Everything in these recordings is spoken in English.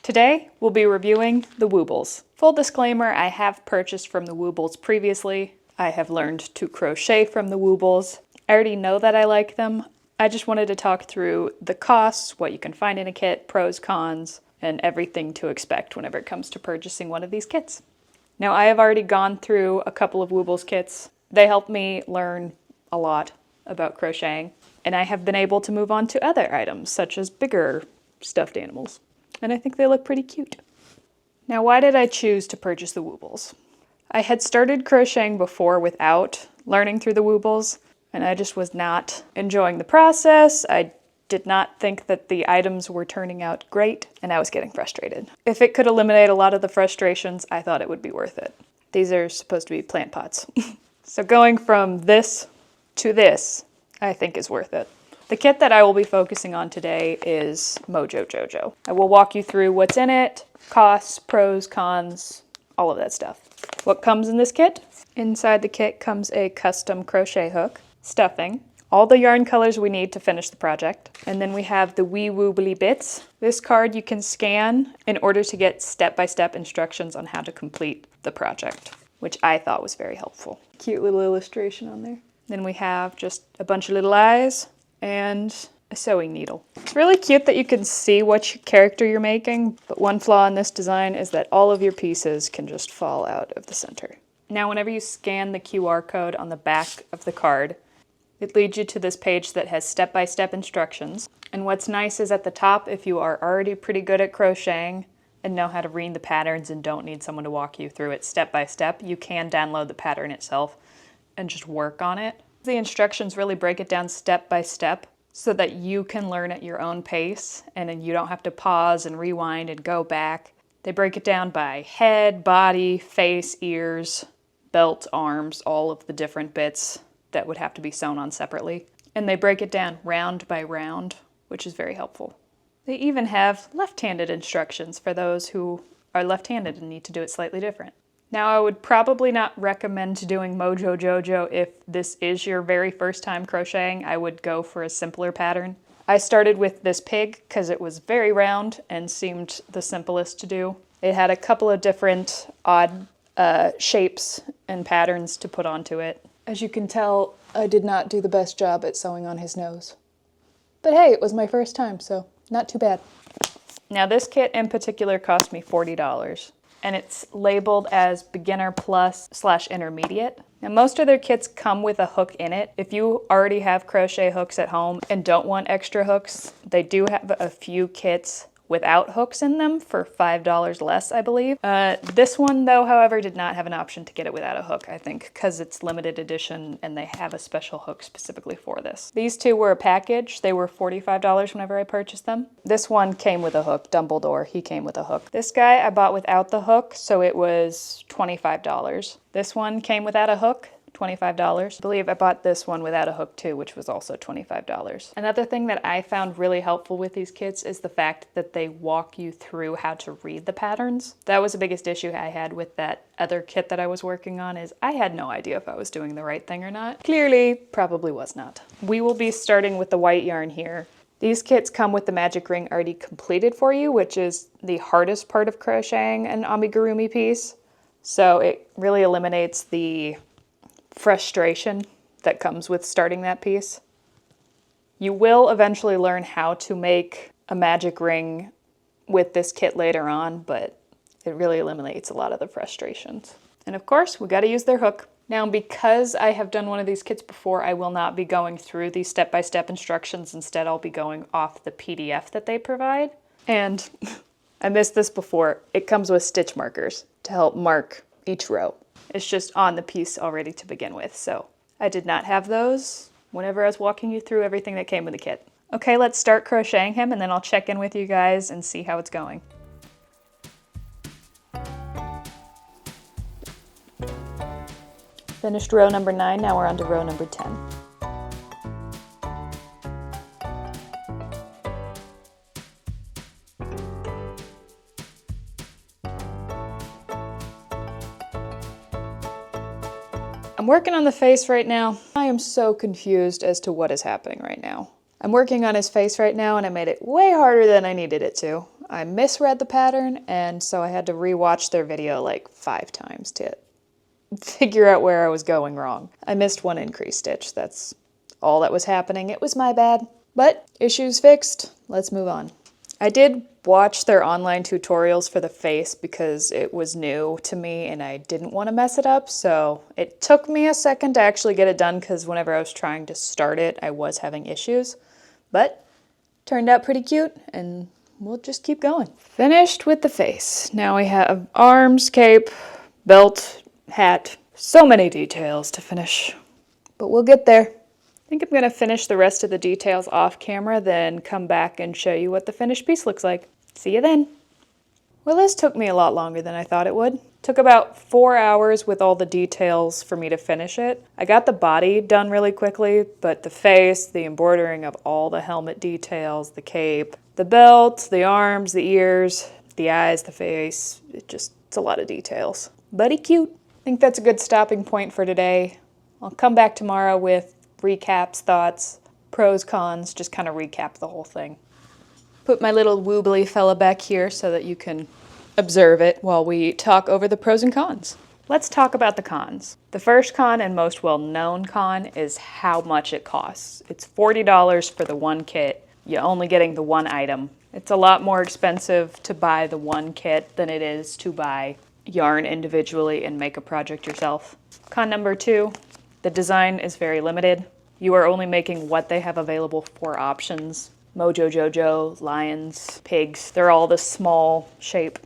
Today, we'll be reviewing the Woobles. Full disclaimer, I have purchased from the Woobles previously. I have learned to crochet from the Woobles. I already know that I like them. I just wanted to talk through the costs, what you can find in a kit, pros, cons, and everything to expect whenever it comes to purchasing one of these kits. Now, I have already gone through a couple of Woobles kits. They helped me learn a lot about crocheting, and I have been able to move on to other items, such as bigger stuffed animals. And I think they look pretty cute. Now, why did I choose to purchase the Woobles? I had started crocheting before without learning through the Woobles, and I just was not enjoying the process. I did not think that the items were turning out great, and I was getting frustrated. If it could eliminate a lot of the frustrations, I thought it would be worth it. These are supposed to be plant pots. So going from this to this, I think is worth it. The kit that I will be focusing on today is Mojo Jojo. I will walk you through what's in it, costs, pros, cons, all of that stuff. What comes in this kit? Inside the kit comes a custom crochet hook, stuffing, all the yarn colors we need to finish the project, and then we have the wee woobly bits. This card you can scan in order to get step-by-step instructions on how to complete the project, which I thought was very helpful. Cute little illustration on there. Then we have just a bunch of little eyes, and a sewing needle. It's really cute that you can see which character you're making, but one flaw in this design is that all of your pieces can just fall out of the center. Now, whenever you scan the QR code on the back of the card, it leads you to this page that has step-by-step instructions. And what's nice is at the top, if you are already pretty good at crocheting and know how to read the patterns and don't need someone to walk you through it step by step, you can download the pattern itself and just work on it. The instructions really break it down step by step so that you can learn at your own pace and then you don't have to pause and rewind and go back. They break it down by head, body, face, ears, belt, arms, all of the different bits that would have to be sewn on separately. And they break it down round by round, which is very helpful. They even have left-handed instructions for those who are left-handed and need to do it slightly different. Now, I would probably not recommend doing Mojo Jojo if this is your very first time crocheting. I would go for a simpler pattern. I started with this pig because it was very round and seemed the simplest to do. It had a couple of different odd shapes and patterns to put onto it. As you can tell, I did not do the best job at sewing on his nose. But hey, it was my first time, so not too bad. Now, this kit in particular cost me $40. And it's labeled as beginner plus / intermediate. Now, most of their kits come with a hook in it. If you already have crochet hooks at home and don't want extra hooks, they do have a few kits without hooks in them for $5 less, I believe. This one, though, however, did not have an option to get it without a hook, I think, because it's limited edition and they have a special hook specifically for this. These two were a package. They were $45 whenever I purchased them. This one came with a hook. Dumbledore, he came with a hook. This guy I bought without the hook, so it was $25. This one came without a hook. $25. I believe I bought this one without a hook too, which was also $25. Another thing that I found really helpful with these kits is the fact that they walk you through how to read the patterns. That was the biggest issue I had with that other kit that I was working on, is I had no idea if I was doing the right thing or not. Clearly, probably was not. We will be starting with the white yarn here. These kits come with the magic ring already completed for you, which is the hardest part of crocheting an amigurumi piece. So it really eliminates the frustration that comes with starting that piece. You will eventually learn how to make a magic ring with this kit later on, but it really eliminates a lot of the frustrations. And of course, we got to use their hook. Now, because I have done one of these kits before, I will not be going through these step-by-step instructions. Instead, I'll be going off the PDF that they provide. And I missed this before. It comes with stitch markers to help mark each row. It's just on the piece already to begin with, so I did not have those whenever I was walking you through everything that came with the kit. Okay, let's start crocheting him, and then I'll check in with you guys and see how it's going. Finished row number 9, now we're on to row number 10. I'm working on the face right now. I am so confused as to what is happening right now. I'm working on his face right now and I made it way harder than I needed it to. I misread the pattern, and so I had to rewatch their video like 5 times to figure out where I was going wrong. I missed one increase stitch. That's all that was happening. It was my bad. But issues fixed. Let's move on. I did watch their online tutorials for the face because it was new to me and I didn't want to mess it up. So it took me a second to actually get it done because whenever I was trying to start it, I was having issues. But turned out pretty cute and we'll just keep going. Finished with the face. Now we have arms, cape, belt, hat. So many details to finish, but we'll get there. I think I'm going to finish the rest of the details off camera, then come back and show you what the finished piece looks like. See you then. Well, this took me a lot longer than I thought it would. Took about 4 hours with all the details for me to finish it. I got the body done really quickly, but the face, the embroidering of all the helmet details, the cape, the belt, the arms, the ears, the eyes, the face, it's a lot of details. Buddy cute. I think that's a good stopping point for today. I'll come back tomorrow with recaps, thoughts, pros, cons, just kind of recap the whole thing. Put my little woobly fella back here so that you can observe it while we talk over the pros and cons. Let's talk about the cons. The first con and most well-known con is how much it costs. It's $40 for the one kit. You're only getting the one item. It's a lot more expensive to buy the one kit than it is to buy yarn individually and make a project yourself. Con number 2, the design is very limited. You are only making what they have available for options. Mojo Jojo, lions, pigs, they're all this small shape.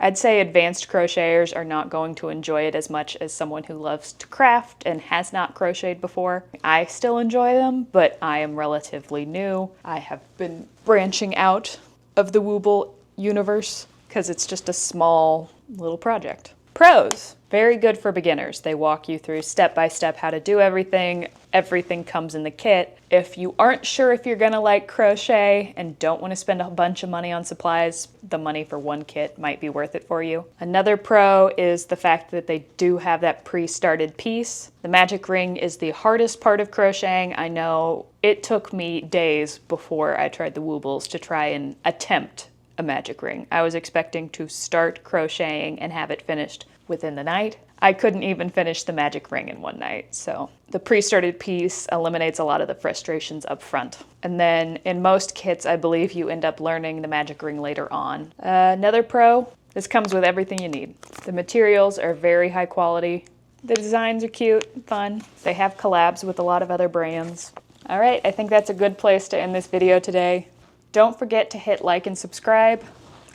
I'd say advanced crocheters are not going to enjoy it as much as someone who loves to craft and has not crocheted before. I still enjoy them, but I am relatively new. I have been branching out of the Wooble universe because it's just a small little project. Pros, very good for beginners. They walk you through step by step how to do everything. Everything comes in the kit. If you aren't sure if you're gonna like crochet and don't want to spend a bunch of money on supplies, the money for one kit might be worth it for you. Another pro is the fact that they do have that pre-started piece. The magic ring is the hardest part of crocheting. I know it took me days before I tried the Woobles to try and attempt a magic ring. I was expecting to start crocheting and have it finished within the night. I couldn't even finish the magic ring in one night, so the pre-started piece eliminates a lot of the frustrations up front. And then in most kits, I believe you end up learning the magic ring later on. Another pro, this comes with everything you need. The materials are very high quality. The designs are cute and fun. They have collabs with a lot of other brands. All right, I think that's a good place to end this video today. Don't forget to hit like and subscribe,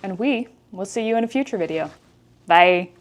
and we will see you in a future video. Bye.